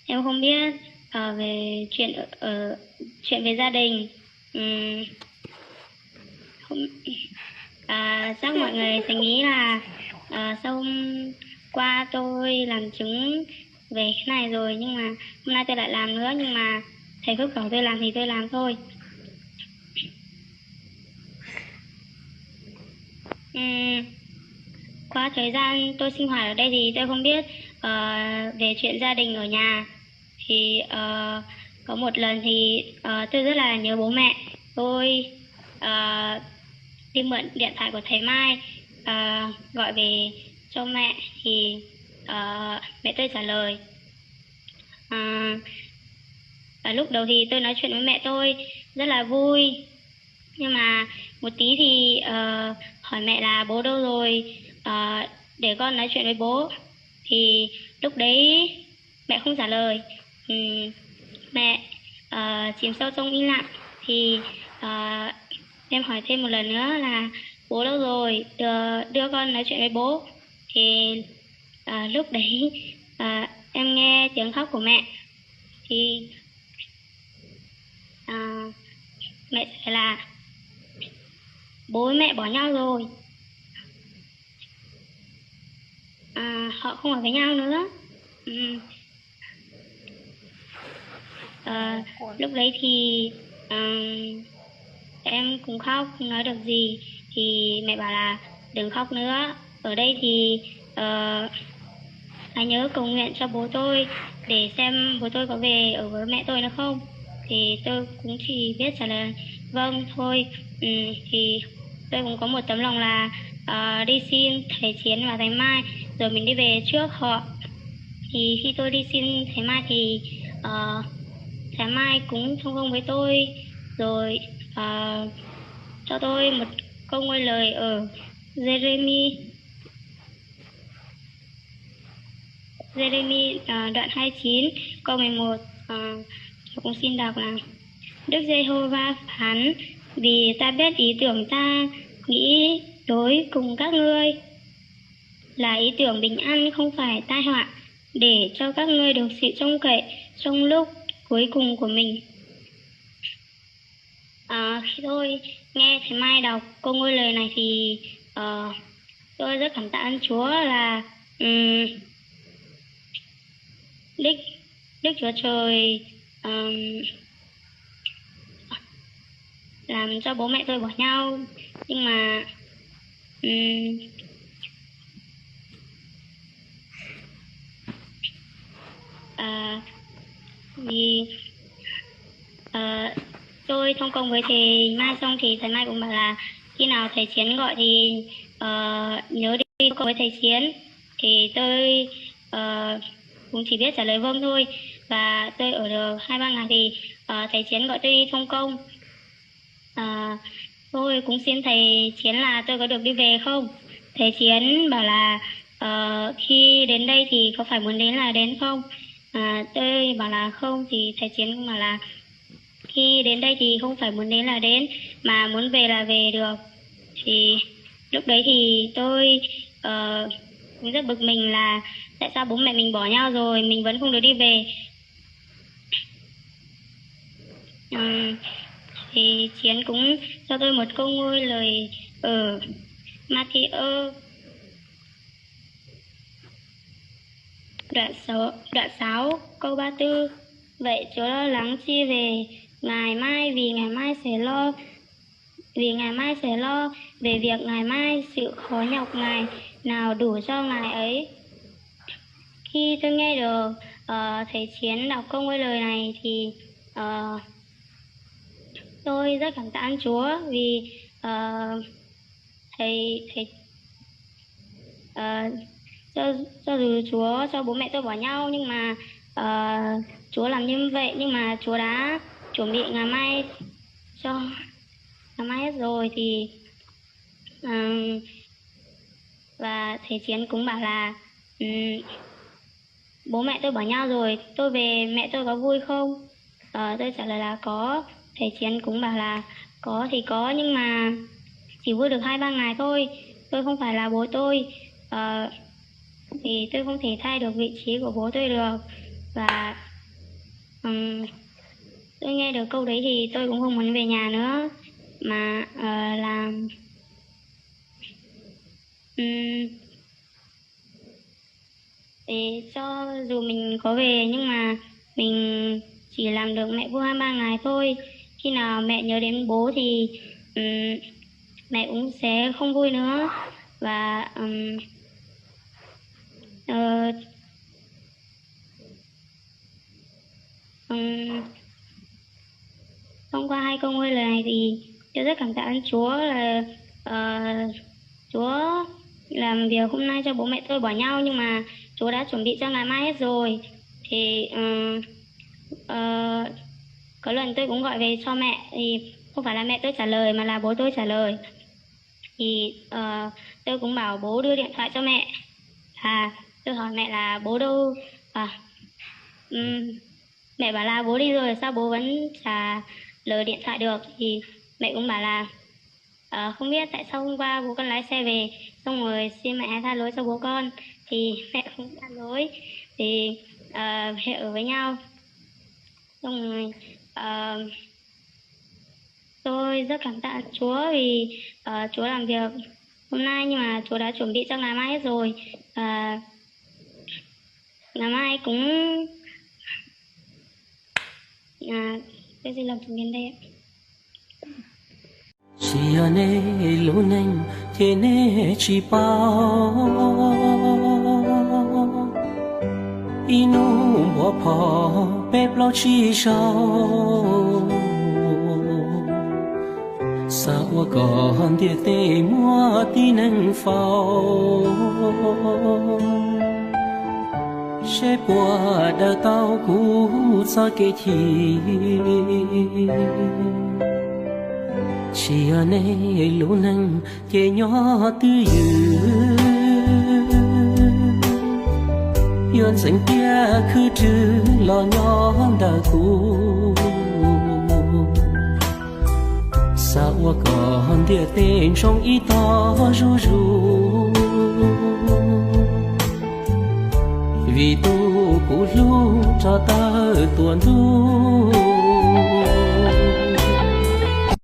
Em không biết về chuyện về gia đình. Chắc mọi người sẽ nghĩ là sao hôm qua tôi làm chứng về cái này rồi, nhưng mà hôm nay tôi lại làm nữa. Nhưng mà thầy Phước bảo tôi làm thì tôi làm thôi. Qua thời gian tôi sinh hoạt ở đây thì tôi không biết về chuyện gia đình ở nhà. Thì có một lần thì tôi rất là nhớ bố mẹ. Tôi đi mượn điện thoại của thầy Mai, gọi về cho mẹ thì mẹ tôi trả lời. Lúc đầu thì tôi nói chuyện với mẹ tôi rất là vui, nhưng mà một tí thì hỏi mẹ là bố đâu rồi, để con nói chuyện với bố. Thì lúc đấy mẹ không trả lời. Mẹ chìm sâu trong im lặng. Thì em hỏi thêm một lần nữa là bố đâu rồi, đưa con nói chuyện với bố. Thì lúc đấy em nghe tiếng khóc của mẹ. Thì mẹ sẽ là bố với mẹ bỏ nhau rồi, họ không ở với nhau nữa. Lúc đấy thì em cũng khóc, không nói được gì. Thì mẹ bảo là đừng khóc nữa, ở đây thì hãy nhớ cầu nguyện cho bố tôi để xem bố tôi có về ở với mẹ tôi nữa không. Thì tôi cũng chỉ biết trả lời vâng thôi. Thì tôi cũng có một tấm lòng là đi xin thầy Chiến và thầy Mai rồi mình đi về trước họ. Thì khi tôi đi xin thầy Mai thì thầy Mai cũng thông công với tôi, rồi cho tôi một câu ngôi lời ở Jeremy đoạn 29 câu 11. Tôi cũng xin đọc là: Đức Giê-hô-va phán, vì ta biết ý tưởng ta nghĩ đối cùng các ngươi là ý tưởng bình an, không phải tai họa, để cho các ngươi được sự trông cậy trong lúc cuối cùng của mình. Khi tôi nghe thầy Mai đọc câu ngôi lời này thì tôi rất cảm tạ ơn Chúa là Đức Chúa Trời làm cho bố mẹ tôi bỏ nhau. Nhưng mà vì tôi thông công với thầy Mai xong thì thầy Mai cũng bảo là khi nào thầy Chiến gọi thì nhớ đi thông công với thầy Chiến. Thì tôi cũng chỉ biết trả lời vâng thôi. Và tôi ở được 2-3 ngày thì thầy Chiến gọi tôi đi thông công. Tôi cũng xin thầy Chiến là tôi có được đi về không. Thầy Chiến bảo là khi đến đây thì có phải muốn đến là đến không. Tôi bảo là không. Thì thầy Chiến cũng bảo là khi đến đây thì không phải muốn đến là đến, mà muốn về là về được. Thì lúc đấy thì tôi cũng rất bực mình là tại sao bố mẹ mình bỏ nhau rồi mình vẫn không được đi về. Thì Chiến cũng cho tôi một câu ngôi lời ở Matthew đoạn 6 câu 34. Vậy chớ lo lắng chi về ngày mai, vì ngày mai sẽ lo về việc ngày mai, sự khó nhọc ngày nào đủ cho ngày ấy. Khi tôi nghe được thầy Chiến đọc câu ngôi lời này thì tôi rất cảm tạ ơn Chúa, vì thầy cho dù Chúa cho bố mẹ tôi bỏ nhau, nhưng mà Chúa làm như vậy, nhưng mà Chúa đã chuẩn bị ngày mai cho ngày mai hết rồi. Thì và thầy Chiến cũng bảo là bố mẹ tôi bỏ nhau rồi, tôi về mẹ tôi có vui không? Tôi trả lời là có. Thầy Chiến cũng bảo là có thì có, nhưng mà chỉ vui được 2-3 ngày thôi. Tôi không phải là bố tôi. thì tôi không thể thay được vị trí của bố tôi được. Và tôi nghe được câu đấy thì tôi cũng không muốn về nhà nữa, mà làm để cho dù mình có về nhưng mà mình chỉ làm được mẹ vui 2-3 ngày thôi. Khi nào mẹ nhớ đến bố thì mẹ cũng sẽ không vui nữa. Và thông qua 2 câu ngôi lời này thì tôi rất cảm tạ ơn Chúa là Chúa làm việc hôm nay cho bố mẹ tôi bỏ nhau, nhưng mà Chúa đã chuẩn bị cho ngày mai hết rồi. Thì có lần tôi cũng gọi về cho mẹ thì không phải là mẹ tôi trả lời mà là bố tôi trả lời. Thì tôi cũng bảo bố đưa điện thoại cho mẹ. Tôi hỏi mẹ là bố đâu, mẹ bảo là bố đi rồi, sao bố vẫn trả lời điện thoại được. Thì mẹ cũng bảo là không biết tại sao hôm qua bố con lái xe về xong rồi xin mẹ tha lỗi cho bố con. Thì mẹ không tha lỗi, thì mẹ ở với nhau. Xong rồi tôi rất cảm tạ Chúa vì Chúa làm việc hôm nay, nhưng mà Chúa đã chuẩn bị cho ngày mai hết rồi. Ngày mai cũng tôi xin làm chủ nhân đây ạ. Chỉ ở nơi lũ nành thế nên chỉ bao inu bỏ phò bếp lo chi sao sao còn địa tê mua tí nâng phao sẽ qua đợt tao cũ cho cái thì chỉ ở nơi lũ nâng kề nhỏ tư dư yon dành tia cứ trừ lo nhỏ đã cũ sao còn địa tên trong ý to ru ru vì tu cũ lu cho ta tuần tu